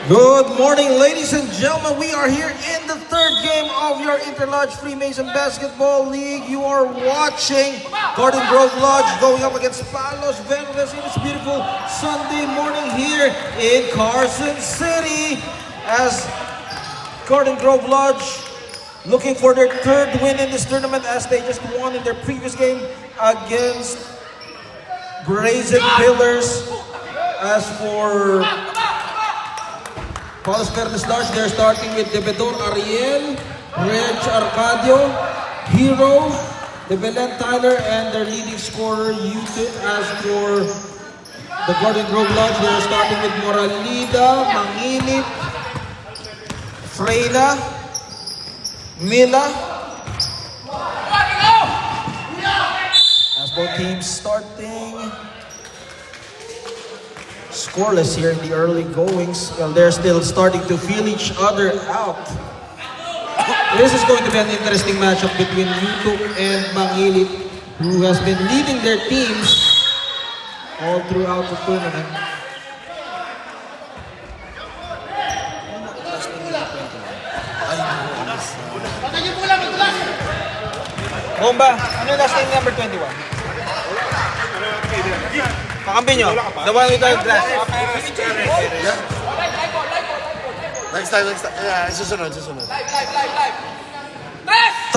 Good morning, ladies and gentlemen. We are here in the third game of your Interlodge Freemason Basketball League. You are watching Garden Grove Lodge going up against Palos Verdes in this beautiful Sunday morning here in Carson City. As Garden Grove Lodge looking for their third win in this tournament, as they just won in their previous game against Brazen Pillars. As for Palos Verdes Lodge, they're starting with Debedor Ariel, Reg Arcadio, Hero, De Belen Tyler, and their leading scorer, Yusuf. As for the Garden Grove Lodge, they're starting with Moralida, Manginit, Freyna, Mila. As both teams starting scoreless here in the early goings. Well, they're still starting to feel each other out. This is going to be an interesting matchup between YouTube and Mangilit, who has been leading their teams all throughout the tournament. Bomba, ano yung last name number 21? Pakampi nyo. The one with the glass. Next time. Yeah, susunod.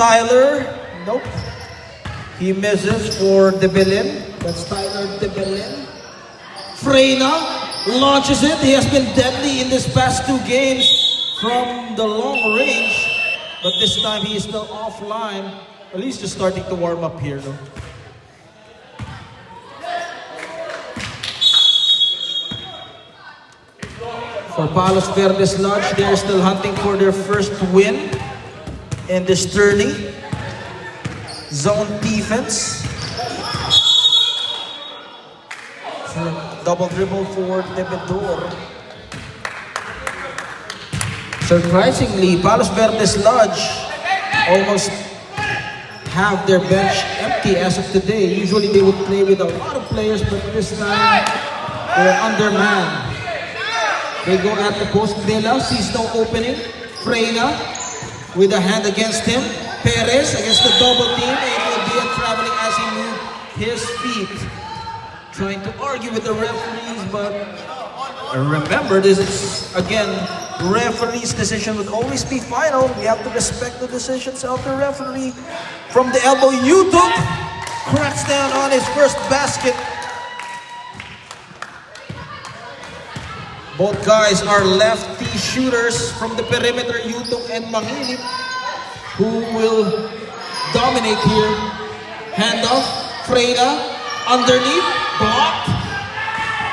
Tyler, nope. He misses for De Belen. That's Tyler De Belen. Freyna launches it. He has been deadly in this past two games from the long range. But this time he is still offline. At least just starting to warm up here though. For Palos Verdes Lodge, they're still hunting for their first win in this tourney. Zone defense. Double dribble for Debedor. Surprisingly, Palos Verdes Lodge almost have their bench empty as of today. Usually they would play with a lot of players, but this time they're undermanned. They go at the post. Vela sees no opening. Freyna with a hand against him. Perez against the double team. Able to traveling as he moved his feet. Trying to argue with the referees, but remember, this is, again, referee's decision would always be final. We have to respect the decisions of the referee. From the elbow, YouTube cracks down on his first basket. Both guys are lefty shooters from the perimeter, YouTube and Manginit, who will dominate here. Handoff, Freyna, underneath, blocked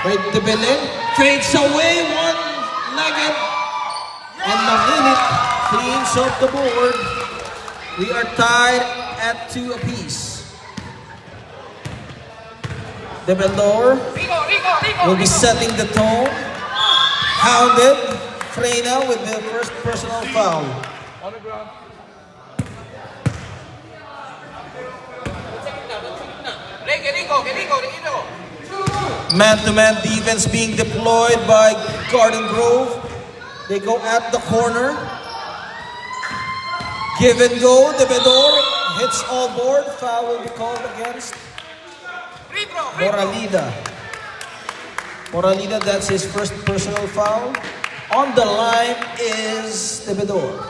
by De Belen, fades away, one-legged, and Manginit cleans up the board. We are tied at 2 apiece. Debedor will be setting the tone. Hounded, Freyna with the first personal foul. On the ground. Man-to-man defense being deployed by Garden Grove. They go at the corner. Give and go. Debedor hits all board. Foul will be called against Moralida. Moralida, that's his first personal foul. On the line is Debedor.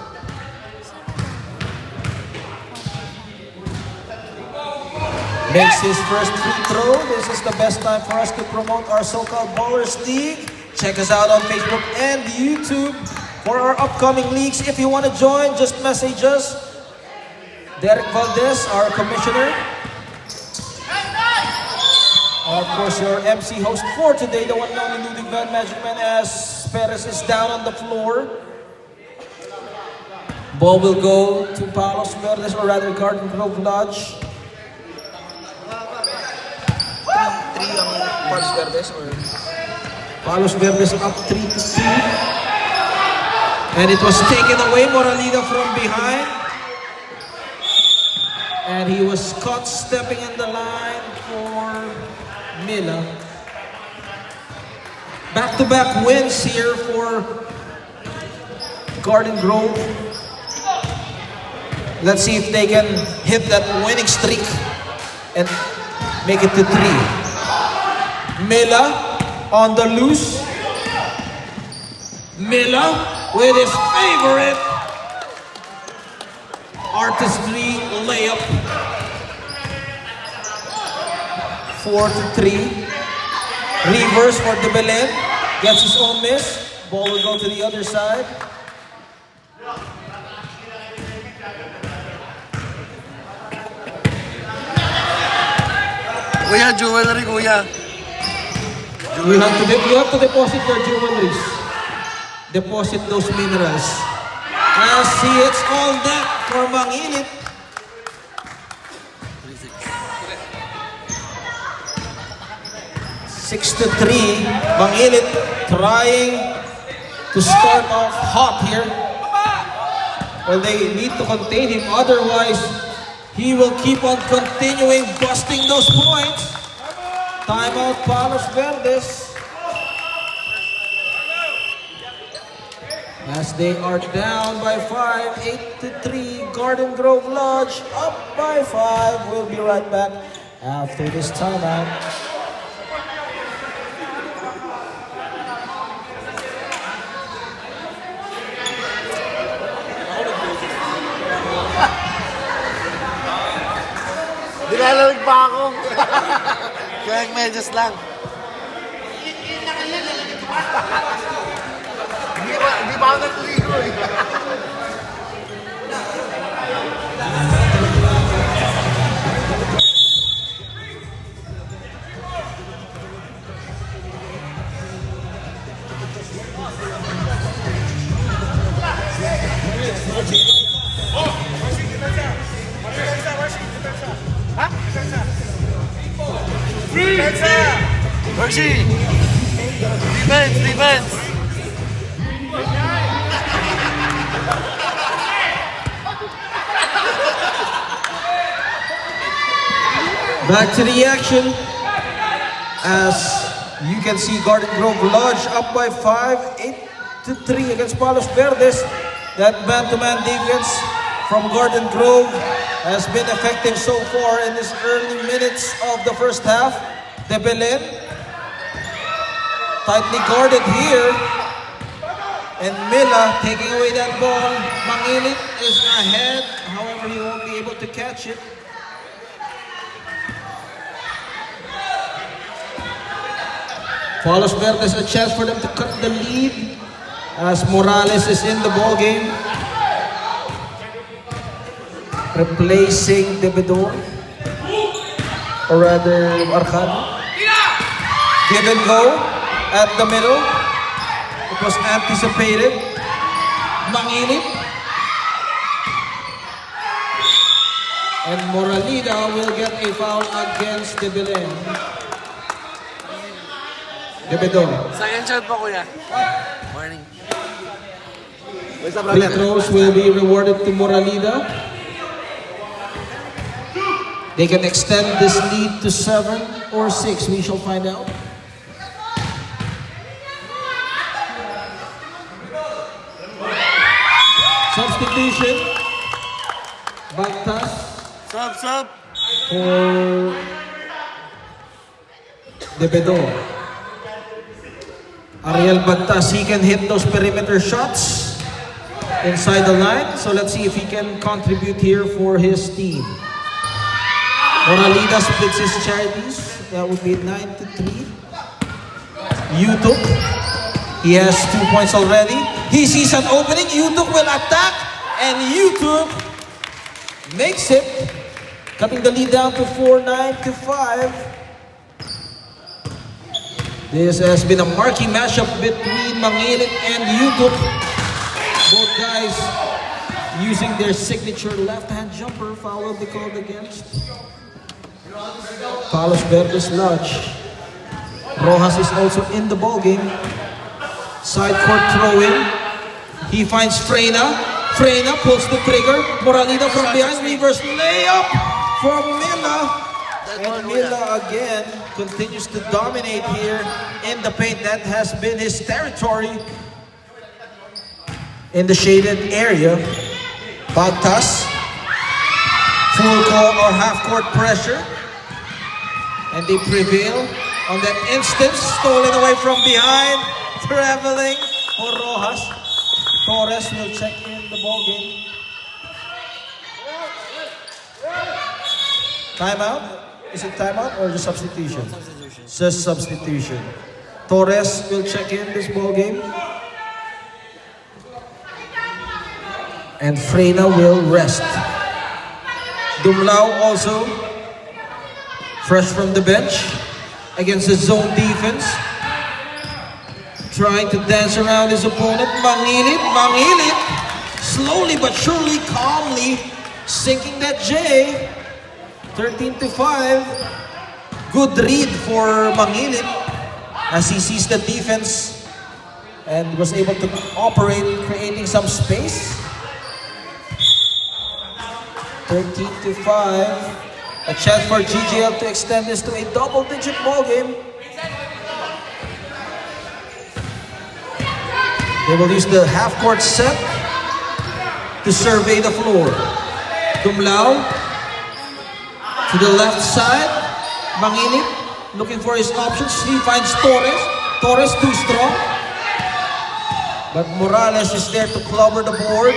Makes his first free throw. This is the best time for us to promote our so-called Ballers League. Check us out on Facebook and YouTube for our upcoming leagues. If you want to join, just message us. Derek Valdez, our commissioner. And of course, your MC host for today, the one and only Ludwig Van Magic Man, as Perez is down on the floor. Ball will go to Palos Verdes, or rather Garden Grove Lodge. 3 ang Palos Verdes, or Palos Verdes up 3-2. And it was taken away, Moralida from behind. And he was caught stepping in the line for Mila. Back-to-back wins here for Garden Grove. Let's see if they can hit that winning streak and make it to 3. Mila on the loose. Mila with his favorite artistry layup. 4-3. Reverse for De Belen. Gets his own miss. Ball will go to the other side. Kuya, jewelry, kuya. You have to deposit your jewelries. Deposit those minerals. As he hits all that for Mangilit. 6-3. Mangilit trying to start off hot here. Well, they need to contain him. Otherwise, he will keep on continuing busting those points. Timeout, Palos Verdes. As they are down by 5, 8-3. Garden Grove Lodge up by 5. We'll be right back after this timeout. Nilalamig pa ako. Kaya medyas lang. Hindi pa ako nagtuligo eh. Mercy! Defense! Defense! Back to the action. As you can see, Garden Grove Lodge up by 5, 8-3 against Palos Verdes. That man-to-man defense from Garden Grove has been effective so far in this early minutes of the first half. De Belen, tightly guarded here. And Mila taking away that ball. Mangilit is ahead. However, he won't be able to catch it. Palos Verdes a chance for them to cut the lead as Morales is in the ball game, replacing Debedor, or rather Arcano. Give and go at the middle. It was anticipated. Mangilit. And Moralida will get a foul against De Belen. Debedor. Second shot po, kuya. Morning. Free throws will be rewarded to Moralida. They can extend this lead to 7 or 6. We shall find out. Substitution. Bagtas Sub. for Debedor. Ariel Bagtas, he can hit those perimeter shots inside the line. So let's see if he can contribute here for his team. Moralida splits his charities. That would be 9-3. Yutuk, he has 2 points already. He sees an opening. Yutuk will attack, and Yutuk makes it, cutting the lead down to 4, 9-5. This has been a marquee matchup between Mangilit and Yutuk. Both guys using their signature left-hand jumper. Foul will be called against Palos Verdes Lodge. Rojas is also in the ball game. Side court throw-in. He finds Freyna. Freyna pulls the trigger. Moralida from behind. Reverse layup from Mila. And Mila again continues to dominate here in the paint. That has been his territory in the shaded area. Bagtas, full court or half court pressure. And they prevail on that instance. Stolen away from behind. Traveling for Rojas. Torres will check in the ball game. Timeout? Is it timeout or just substitution? Substitution. Just substitution. Torres will check in this ball game. And Freyna will rest. Dumlao also fresh from the bench against the zone defense. Trying to dance around his opponent. Mangilit. Slowly but surely, calmly sinking that J. 13-5. Good read for Mangilit as he sees the defense and was able to operate, creating some space. 13-5. A chance for GGL to extend this to a double-digit ball game. They will use the half-court set to survey the floor. Dumlao to the left side. Mangilit looking for his options. He finds Torres. Torres too strong. But Morales is there to cover the board.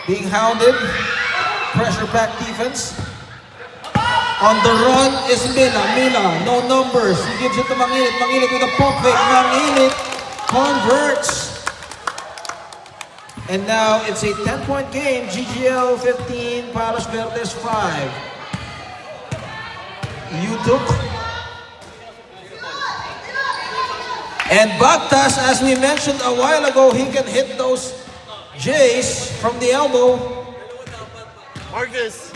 Being hounded. Pressure back defense. On the run is Mila, no numbers. He gives it to Mangilit. Mangilit with a pump fake. Mangilit converts. And now it's a 10-point game. GGL 15, Palos Verdes 5. Yutuk. And Bagtas, as we mentioned a while ago, he can hit those J's from the elbow. Marcus.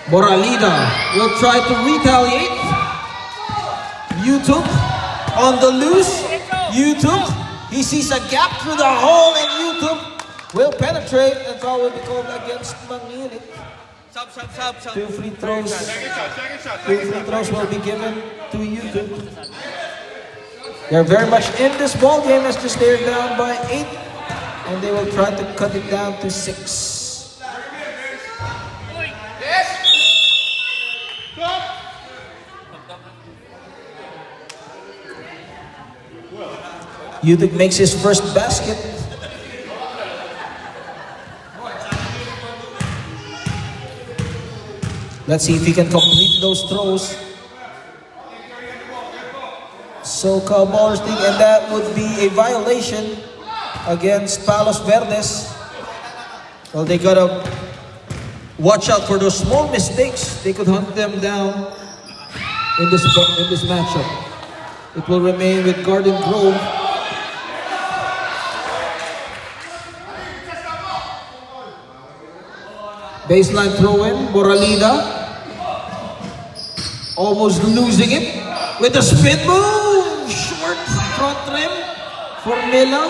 Moralida will try to retaliate. Yutuk on the loose. Yutuk, he sees a gap through the hole and Yutuk will penetrate and foul will be called against Mangilit. Sub. Two free throws will be given to Yutuk. They're very much in this ball game as they're down by 8 and they will try to cut it down to 6. Yutuk makes his first basket. Let's see if he can complete those throws. So-called ballers thing, and that would be a violation against Palos Verdes. Well, they gotta watch out for those small mistakes. They could hunt them down in this matchup. It will remain with Garden Grove. Baseline throw-in, Moralida. Almost losing it with the spin move. Short front rim for Mila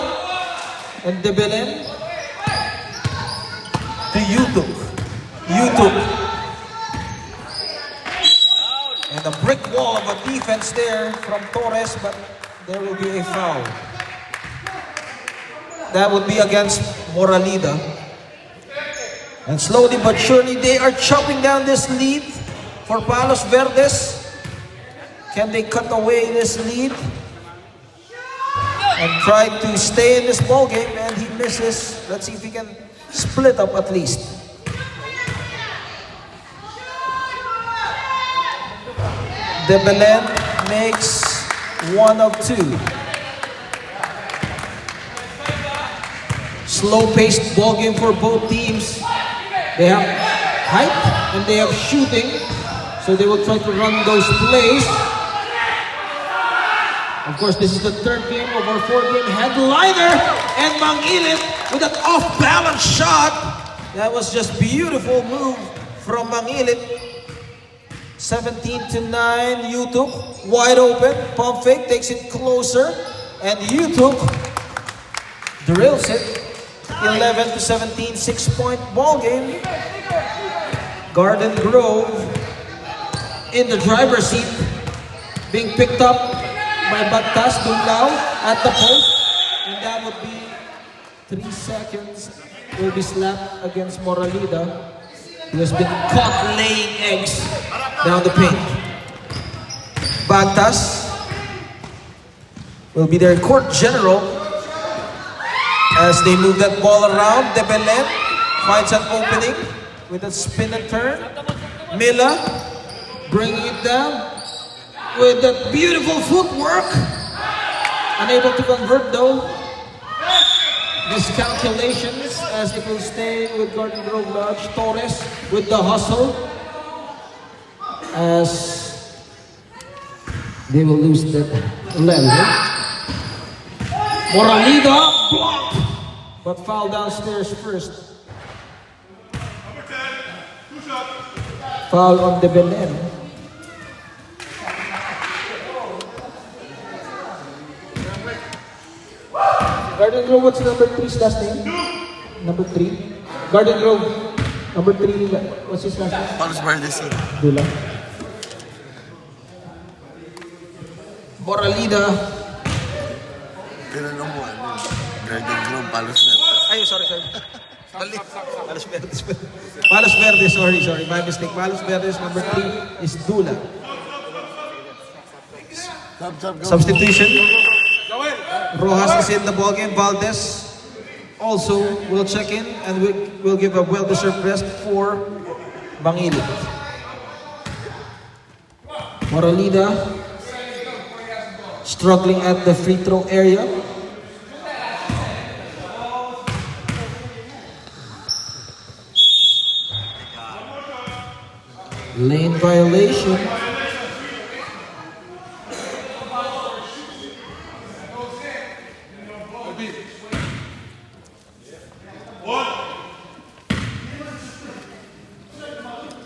and De Belen. To Yutuk. And a brick wall of a defense there from Torres, but there will be a foul. That would be against Moralida. And slowly but surely, they are chopping down this lead for Palos Verdes. Can they cut away this lead? And try to stay in this ball game, and he misses. Let's see if he can split up at least. De Belen makes 1 of 2. Slow-paced ball game for both teams. They have height and they have shooting, so they will try to run those plays. Of course, this is the third game of our 4-game headliner, and Mangilit with an off-balance shot. That was just beautiful move from Mangilit. 17-9, Yutuk wide open, pump fake, takes it closer, and Yutuk drills it. 11-17, 6-point ball game. Garden Grove in the driver's seat, being picked up by Bagtas Dumlao at the post, and that would be 3 seconds. Will be slapped against Moralida, who has been caught laying eggs down the paint. Bagtas will be their court general as they move that ball around. De Belen finds an opening with a spin and turn. Mila bringing it down with that beautiful footwork. Unable to convert though. Miscalculations as it will stay with Garden Grove Lodge. Torres with the hustle as they will lose that level. Moralida blocked, but foul downstairs first. Foul on De Belen. Garden Grove, what's number 3's last name? Number 3? Garden Grove, number 3, what's his last name? Palos Verdes. Dula. Moralida. Tinanong mo ano. Garden Grove, Palos Verdes. Ay, sorry. Mali. Palos Verdes. Palos Verdes, sorry. My mistake. Palos Verdes, number 3 is Dula. Substitution. Rojas is in the ballgame. Valdez also will check in and will give a well-deserved rest for Bangilit. Moralida struggling at the free throw area. Lane violation.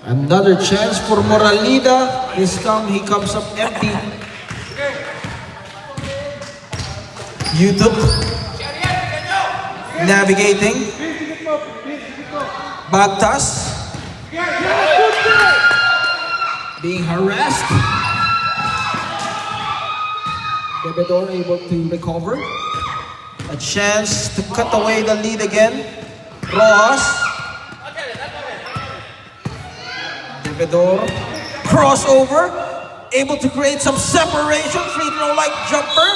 Another chance for Moralida. He comes up empty. YouTube navigating. Bagtas being harassed. Debedor able to recover. A chance to cut away the lead again. Rojas. Debedor. Crossover. Able to create some separation. Free throw like jumper.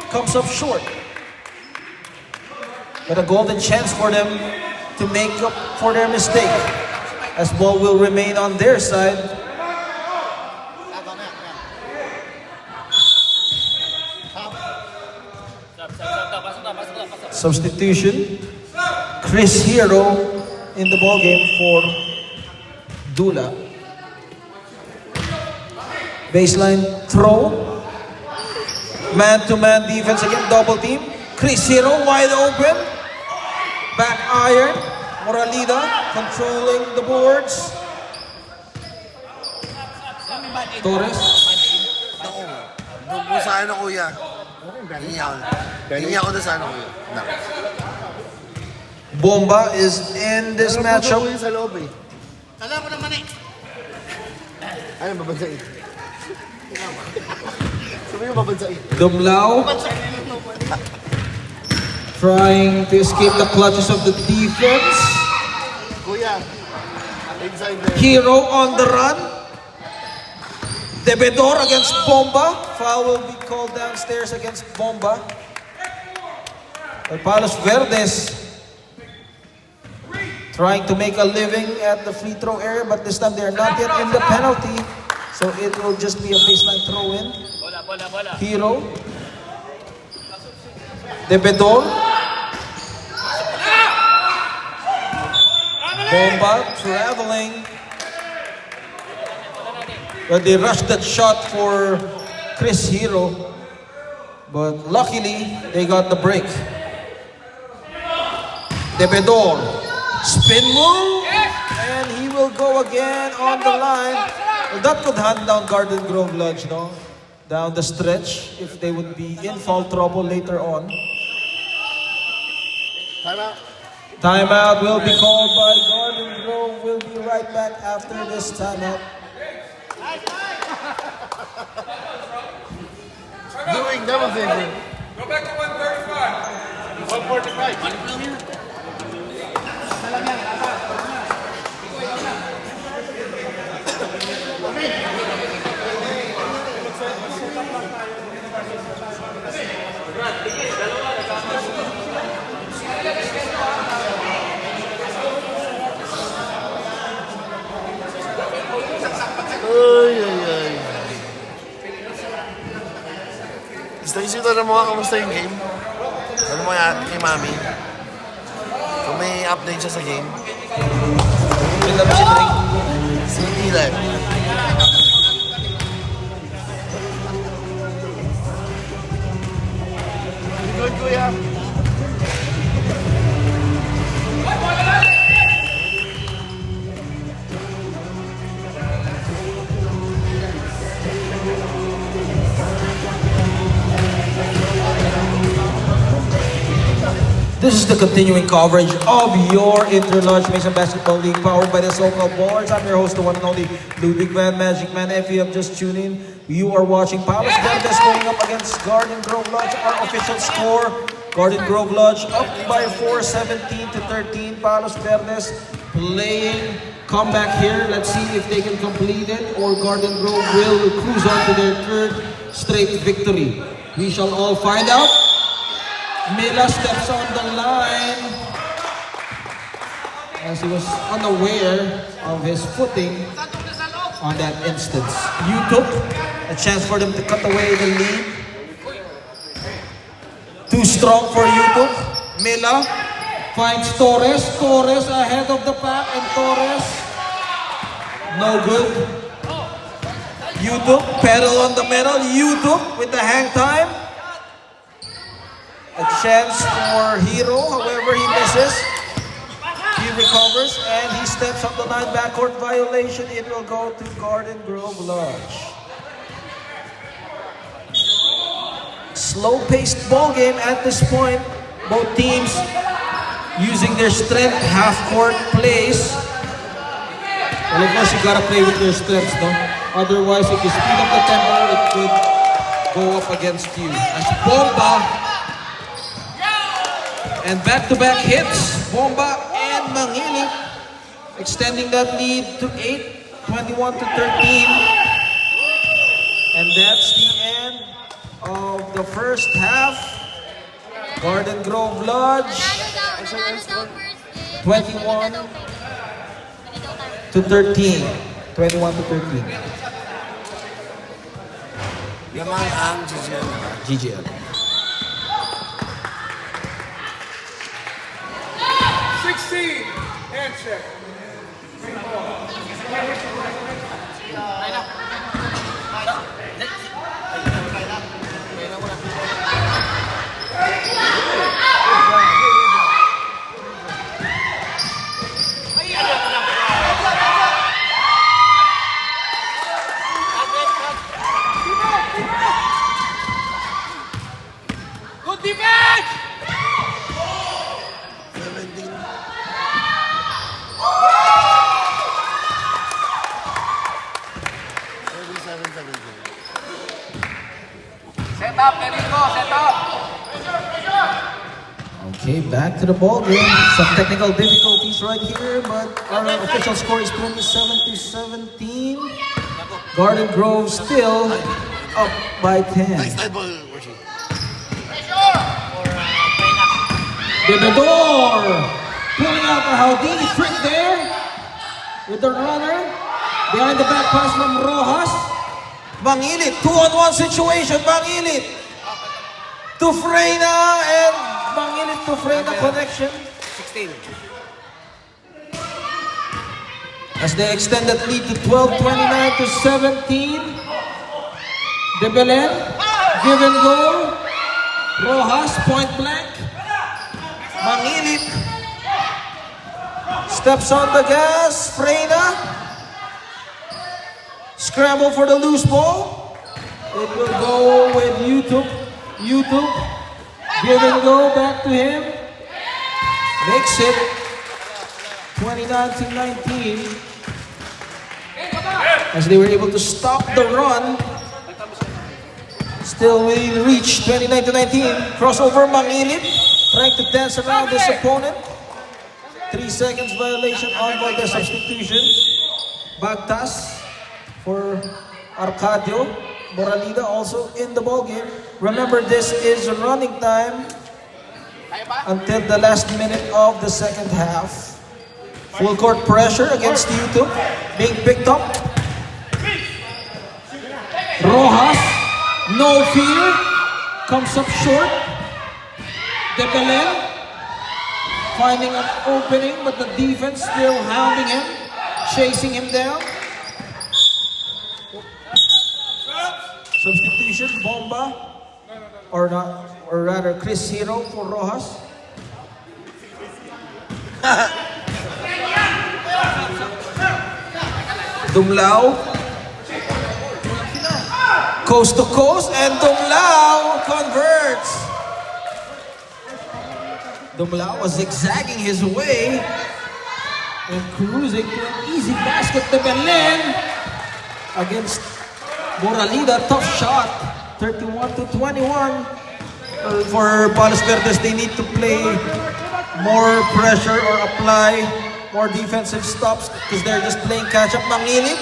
Comes up short. But a golden chance for them to make up for their mistake, as ball will remain on their side. Substitution. Chris Hero in the ball game for Dula. Baseline throw. Man-to-man defense again, double team. Chris Hero wide open. Back iron. Moralida controlling the boards. Torres. Doon po sa ano, kuya. Hingi ako doon sa ano, kuya. Bomba is in this matchup. Ano po sa loob eh? Kala mo naman eh. Ano, babansain? Sabi mo babansain? Dumlao trying to escape the clutches of the defense. Kuya, inside there. Hero on the run. Debedor against Bomba. Foul will be called downstairs against Bomba. Palos Verdes trying to make a living at the free throw area, but this time they are not yet in the penalty. So it will just be a baseline throw in. Bola. Hero. Debedor. Bomba traveling. But they rushed that shot for Chris Hero. But luckily, they got the break. Debedor. Spin move. And he will go again on the line. Well, that could hand down Garden Grove Lodge, no? Down the stretch, if they would be in foul trouble later on. Timeout. Timeout will be called by Garden Grove. We'll be right back after this timeout. Doing double figure. Go back to 135. 145. Ay, ay, ay. Gusto na mga kamusta yung game? Ano mo yan kay Mami? Kung may update siya sa game. Ganda ba si Drake? Si Dylan. Good, kuya. This is the continuing coverage of your Interlodge Mason Basketball League powered by the SoCal Ballers. I'm your host, the one and only Ludwig Van Magic Man. If you have just tuned in, you are watching Palos Verdes going up against Garden Grove Lodge. Our official score, Garden Grove Lodge up by 4, 17 to 13. Palos Verdes playing comeback here. Let's see if they can complete it or Garden Grove will cruise on to their third straight victory. We shall all find out. Mila steps on the line as he was unaware of his footing on that instance. YouTube, a chance for them to cut away the lead. Too strong for YouTube. Mila finds Torres. Torres ahead of the pack and Torres, no good. YouTube, pedal on the middle. YouTube with the hang time. A chance for Hero, however he misses. He recovers and he steps up the line. Backcourt violation. It will go to Garden Grove Lodge. Slow-paced ball game at this point. Both teams using their strength half-court plays. Well, of course, you gotta play with your strengths, no? Otherwise, if you speed up the tempo, it could go up against you. As Bomba and back-to-back hits, Bomba and Mangili extending that lead to 8, 21 to 13. And that's the end of the first half. Garden Grove Lodge, 21 to 13. 21 to 13. Yaman ang GGL. GGL. 16. Hand check. Good defense! 17. Set up, Perico, set up! Okay, back to the ball game. Some technical difficulties right here, but our official score is 27 to 17. Garden Grove still up by 10. Nice night ball, Worship. Bebedor pulling out the Houdini trick there with the runner. Behind the back pass from Rojas. Mangilit, 2-on-1 situation. Mangilit to Freyna and Mangilit to Freyna connection. 16. As they extend that lead to 12-29 to 17. De Belen, give and go. Rojas, point blank. Mangilit steps on the gas. Freyna scramble for the loose ball. It will go with YouTube. YouTube, give and go back to him. makes it 29-19 as they were able to stop the run. Still within reach, 29-19. Crossover, Mangilip trying to dance around his opponent. 3 seconds violation on the substitution. Bagtas for Arcadio. Moralida also in the ball game. Remember, this is running time until the last minute of the second half. Full court pressure against YouTube being picked up. Rojas, no fear, comes up short. De Belen finding an opening, but the defense still hounding him, chasing him down. Substitution, Bomba, or rather Chris Hero for Rojas. Dumlao, coast to coast, and Dumlao converts. Dumlao was zigzagging his way and cruising to an easy basket. De Belen against Moralida, tough shot, 31-21. For Palos Verdes, they need to play more pressure or apply more defensive stops because they're just playing catch-up. Mangilip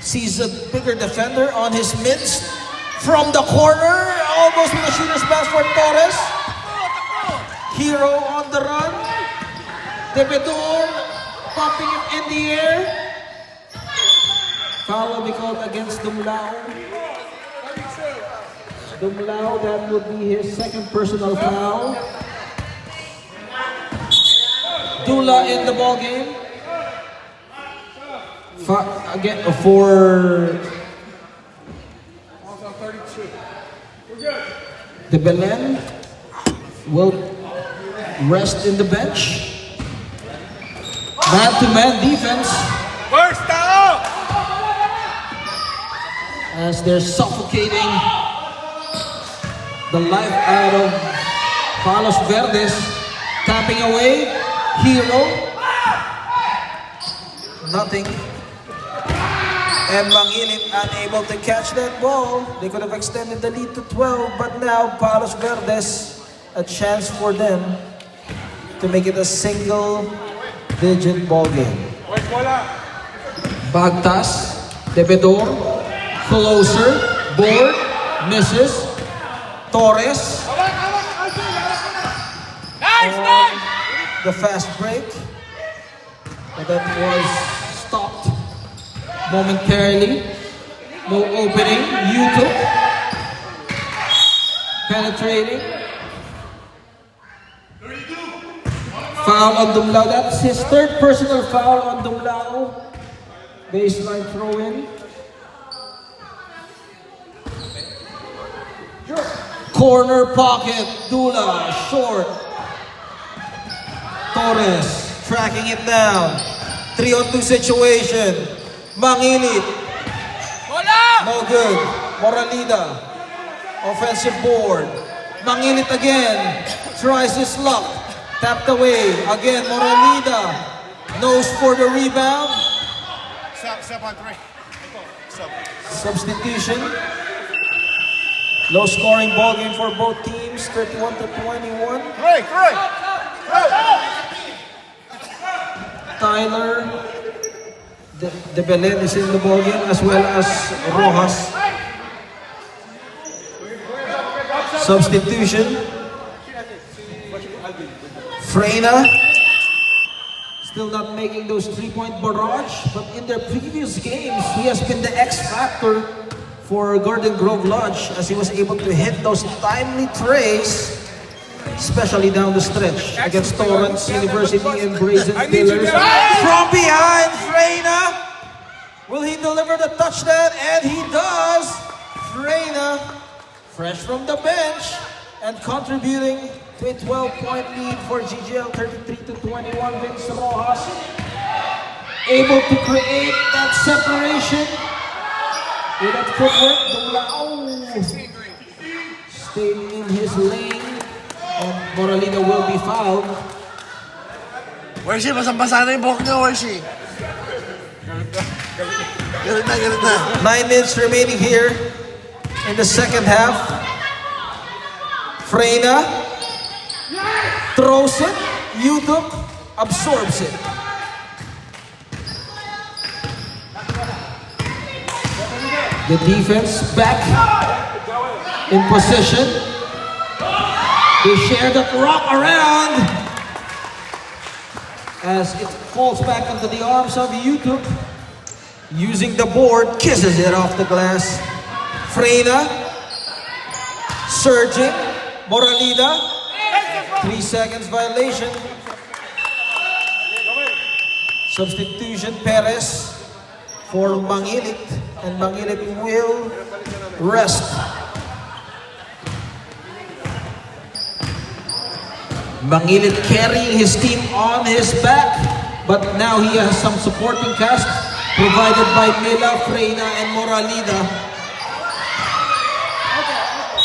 sees a bigger defender on his midst. From the corner, almost with a shooter's pass for Torres. Hero on the run. Debedor popping him in the air. Foul will be called against Dumlao. Dumlao, that would be his second personal foul. Dula in the ball game. Again for De Belen will rest in the bench. Man-to-man defense. First down! As they're suffocating the life out of Palos Verdes. Tapping away, Hero. Nothing. And Mangilip unable to catch that ball. They could have extended the lead to 12, but now Palos Verdes, a chance for them to make it a single-digit ball game. Bagtas, Debedor, closer, board, misses. Torres. The fast break. But that was stopped momentarily. No opening. YouTube. Penetrating. Foul on Dumlao. That's his third personal foul on Dumlao. Baseline throw-in. Corner pocket, Dula, short. Torres, tracking it down. 3-on-2 situation. Mangilip. No good. Moralida, offensive board. Mangilip again, tries his luck. Tapped away, again Moralida. Nose for the rebound. Step on three. Step. Substitution. Low scoring ball game for both teams, 31-21. Three. Tyler De Belen is in the ball game as well as Rojas. Substitution. Freyna still not making those 3-point barrage, but in their previous games, he has been the X factor for Garden Grove Lodge as he was able to hit those timely trays, especially down the stretch against Torrance University and Brazen Pillars. From behind, Freyna. Will he deliver the touchdown? And he does. Freyna, fresh from the bench and contributing to a 12-point lead for GGL, 33-21. Vince Rojas able to create that separation. With that footwork, Dumlao stayed in his lane. And Moralina will be fouled. Where's she? Basang-basa na yung buhok niya. Where's she? Galit na, galit na. 9 minutes remaining here in the second half. Freyna throws it. YouTube absorbs it. The defense back in position. They share that rock around as it falls back into the arms of YouTube. Using the board, kisses it off the glass. Freyna surging. Moralina, 3 seconds violation. Substitution Perez for Mangilit, and Mangilit will rest. Mangilit carrying his team on his back, but now he has some supporting cast provided by Mila, Freyna, and Moralina.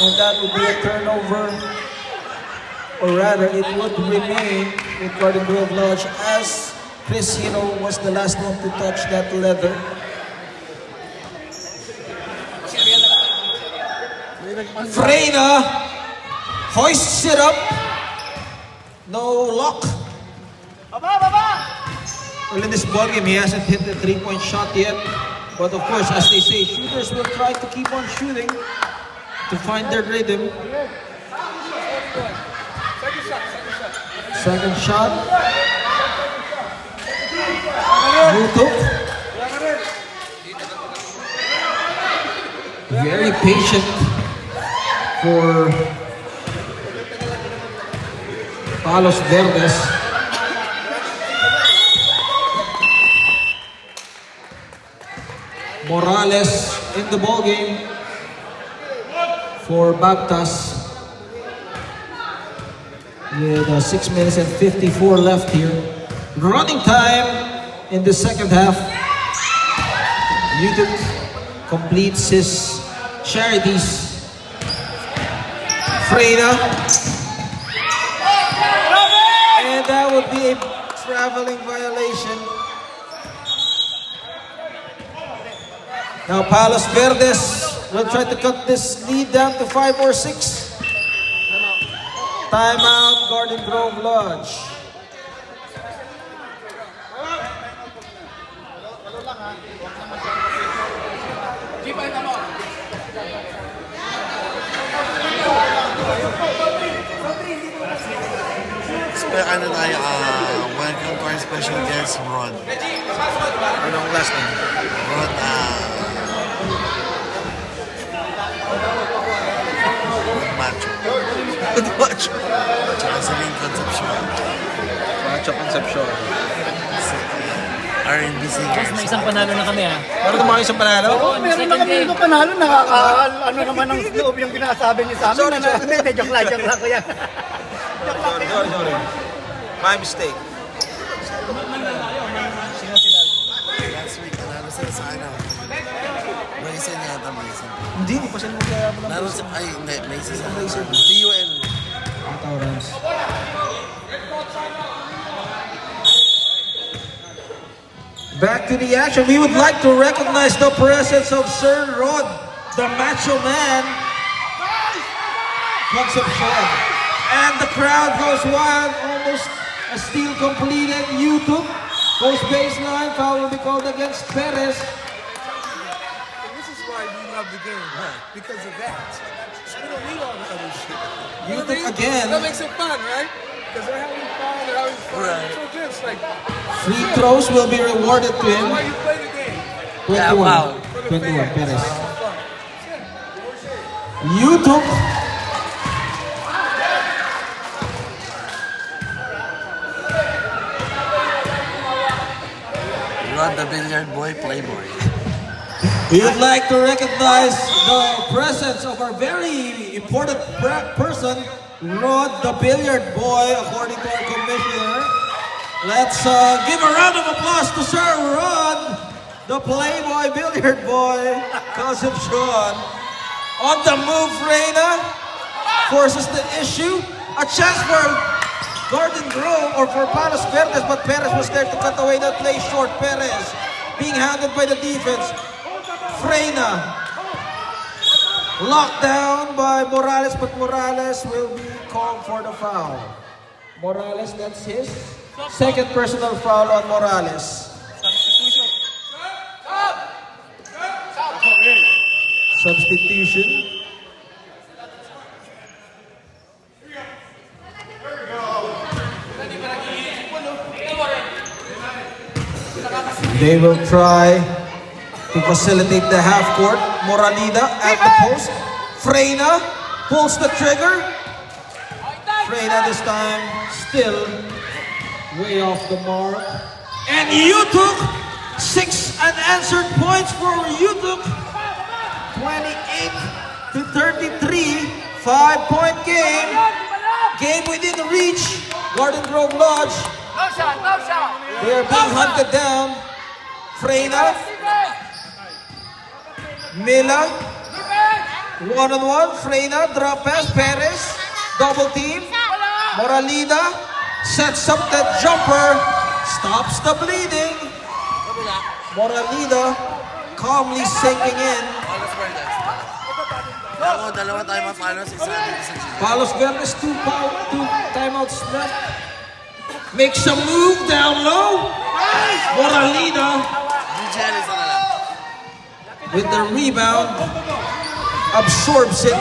And that would be a turnover, or rather it would remain with Garden Grove Lodge as Chris Hino was the last one to touch that leather. Freyna hoists it up. No lock. Well, in this ballgame, he hasn't hit the 3-point shot yet. But of course, as they say, shooters will try to keep on shooting to find their rhythm. Second shot. YouTube. Very patient for Palos Verdes. Morales in the ball game for Baptas with 6 minutes and 54 left here. Running time in the second half. YouTube completes his charities. Freyna. And that would be a traveling violation. Now Palos Verdes will try to cut this lead down to 5 or 6. Timeout, Garden Grove Lodge. Ano tayo, welcome to our special guest, Rod. Anong last name? Rod, Macho. Macho. Tsaka si Link Concepcion. Macho Concepcion. R&B singers. May isang panalo na kami ha. Meron naman isang panalo? Oo, Meron na kami dito panalo, ano naman ang loob yung binasabi niyo sa amin. Sorry. Hindi, joke lang ko yan. Sorry. My mistake. Last week, nanalo sila sa ano. Mason yata, Mason. Hindi mo kasi mo kaya mo lang. Nanalo sa, ay, hindi, Mason sa Mason. TUN. Itaw Rams. Back to the action. We would like to recognize the presence of Sir Rod, the Macho Man. Concepcion. And the crowd goes wild. Almost a steal completed. YouTube goes baseline. Foul will be called against Perez. This is why we love the game, because of that. We don't need all the other shit. YouTube again. That makes it fun, right? Because they're having fun, Right. So good, it's like, Free throws will be rewarded to him. why you play the game? 21. 21, Perez. YouTube. Rod, the billiard boy, playboy. We would like to recognize the presence of our very important person, Rod, the billiard boy, according to our commissioner. Let's give a round of applause to Sir Rod, the playboy billiard boy, Concepcion. On the move, Freyna forces the issue. A chance for Garden Grove or for Palos Verdes, but Perez was there to cut away that play short. Perez being handled by the defense. Freyna locked down by Morales, but Morales will be called for the foul. Morales, that's his second personal foul on Morales. Substitution. They will try to facilitate the half court. Moralida at the post. Freyna pulls the trigger. Freyna this time still way off the mark. And Yutuk, 6 unanswered points for Yutuk. 28 to 33, 5-point game. Game within reach. Garden Grove Lodge. No shot, no shot. They are being hunted down. Freyna. Mila. One-on-one. Freyna. Drop pass. Perez. Double team. Moralida. Sets up that jumper. Stops the bleeding. Moralida calmly sinking in. Dalawa tayo mapalos, isa dito sa G. Palos Verdes, two timeouts left. Makes a move down low. Moralida GGL isa na lang. with the rebound absorbs it.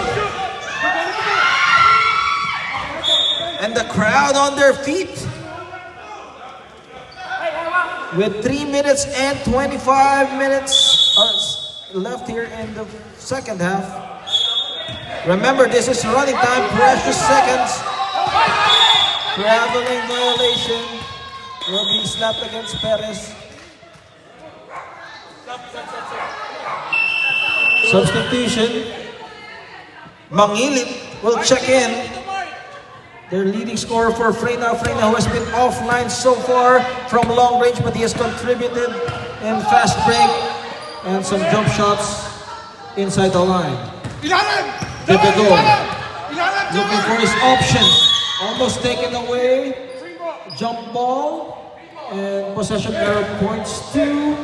And the crowd on their feet. With 3 minutes and 25 minutes left here in the second half. Remember, this is running time, precious seconds. Traveling violation will be slapped against Perez. Substitution. Mangilit will check in. Their leading scorer for Freyna. Freyna, who has been offline so far from long range, but he has contributed in fast break and some jump shots inside the line. Debedo looking for his options. Almost taken away. Jump ball. And possession error points to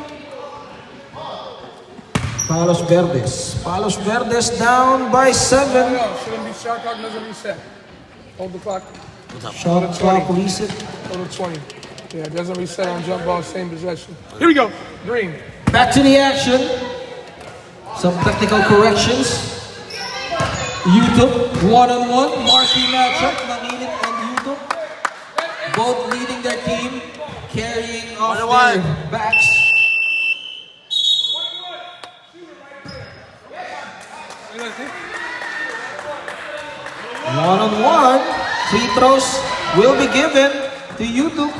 Palos Verdes. Palos Verdes down by 7. Shouldn't be shot clock, doesn't reset. Hold the clock. Shot clock reset. Hold the 20. Yeah, it doesn't reset on jump ball, same possession. Here we go. Green. Back to the action. Some technical corrections. YouTube, one-on-one, marquee matchup, Mangilit and YouTube. Both leading their team, carrying off their backs. One-on-one, free throws will be given to YouTube.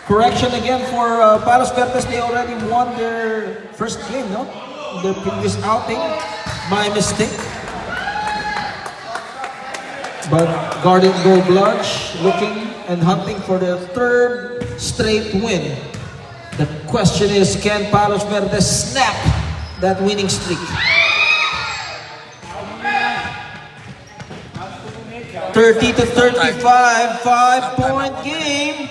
Correction again for Palos Verdes. They already won their first game, no? Their previous outing by mistake. But Garden Grove Lodge looking and hunting for their third straight win. The question is, can Palos Verdes snap that winning streak? 30 to 35, 5-point game.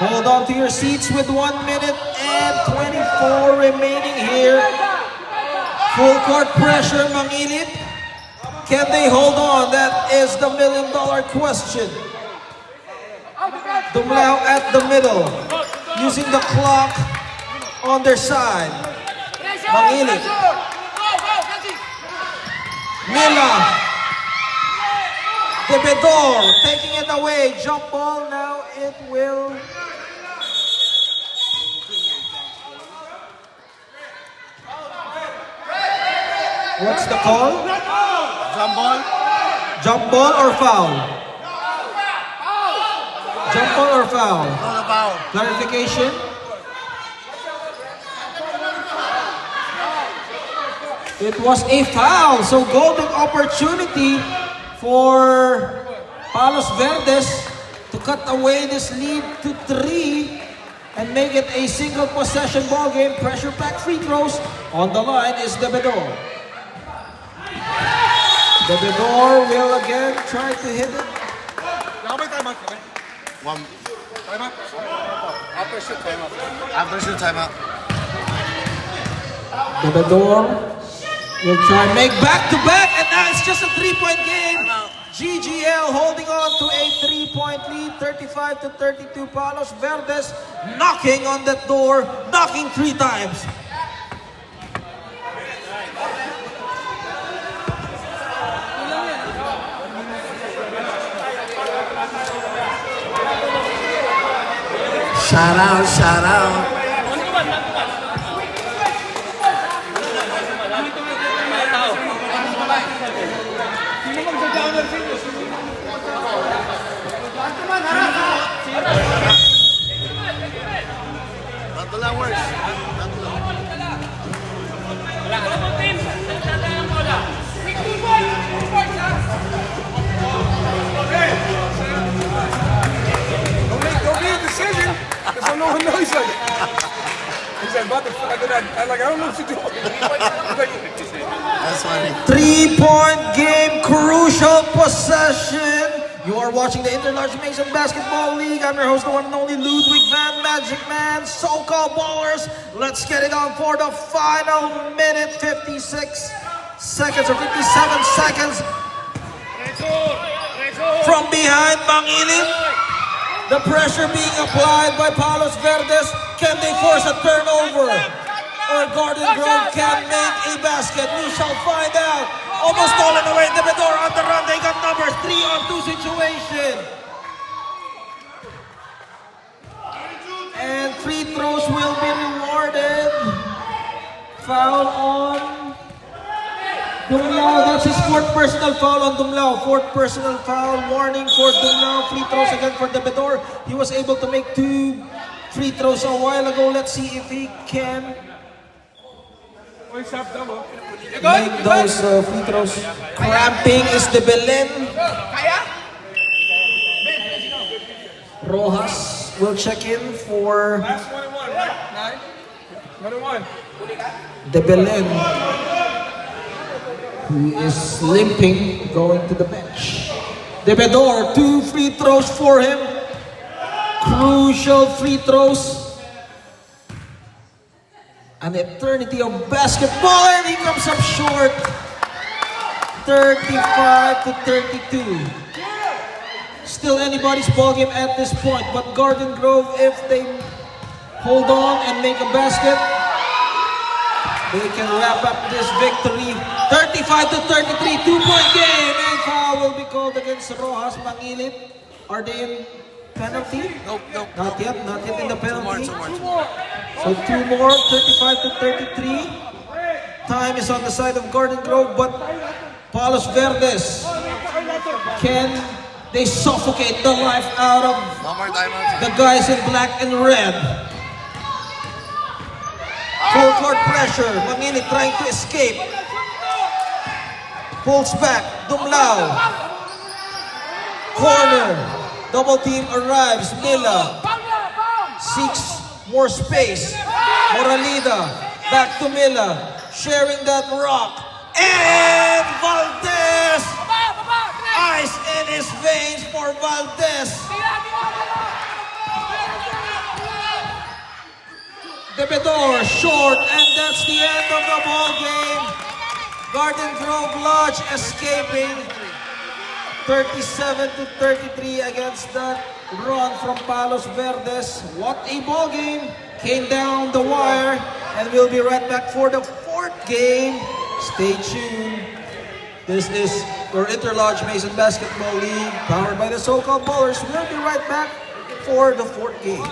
Hold on to your seats with 1 minute and 24 remaining here. Full court pressure, Mangilit. Can they hold on? That is the million-dollar question. Dumlao at the middle, using the clock on their side. Mangilit. Mila. Debedor taking it away. Jump ball. Now it will. What's the call? Jump ball. Jump ball or foul? Jump ball or foul? No foul. Clarification? It was a foul. So golden opportunity for Palos Verdes to cut away this lead to 3 and make it a single possession ball game. Pressure pack free throws. On the line is Debedor. The Bedor will again try to hit it. Nakabay timeout kami. One. Timeout. After shoot, timeout. After shoot timeout. The Bedor will try and make back-to-back, and now it's just a 3-point game. GGL holding on to a 3-point lead, 35-32. Palos Verdes knocking on that door, knocking 3 times. Shout out, shout out. Tanto lang works. Tanto lang. Don't be a decision. There's no one knows like it. He said, about to fuck it. I'm like, I don't know what you're doing. That's funny. 3-point game, crucial possession. You are watching the Interlarge Mason Basketball League. I'm your host, the one and only Ludwig Van Magic Man. So-called ballers, let's get it on for the final minute, 56 seconds or 57 seconds. From behind, Mangilin. The pressure being applied by Palos Verdes. Can they force a turnover? Or Garden Grove can make a basket? We shall find out. Almost stolen away. The Bedor on the run. They got numbers. 3-on-2 situation. And free throws will be rewarded. Foul on Dumlao. That's his 4th personal foul on Dumlao. 4th personal foul. Warning for Dumlao. Free throws again for the Bedor. He was able to make 2 free throws a while ago. Let's see if he can One shot double. make those free throws. Cramping is the Belen. Rojas will check in for Last 1 and 1, right? 9? 1 and 1. the Belen, who is limping, going to the bench. The Bedor, 2 free throws for him. Crucial free throws. An eternity of basketball, and he comes up short. 35-32. Still anybody's ballgame at this point, but Garden Grove, if they hold on and make a basket, they can wrap up this victory. 35-33, 2-point game, and foul will be called against Rojas. Mangilin, are they in penalty? Nope. Not yet in the penalty. Two more. So 2 more, 35-33. Time is on the side of Garden Grove, but Palos Verdes, can they suffocate the life out of One more timeout. the guys in black and red? Full court pressure. Mangini trying to escape. Pulls back. Dumlao. Corner. Double team arrives. Mila seeks more space. Moralida. Back to Mila. Sharing that rock. And Valdez. Ice in his veins for Valdez. The Bedor short, and that's the end of the ball game. Garden Grove Lodge escaping 37-33 against that run from Palos Verdes. What a ball game! Came down the wire, and we'll be right back for the 4th game. Stay tuned. This is your Interlodge Mason Basketball League, powered by the So-Called Ballers. We'll be right back for the 4th game.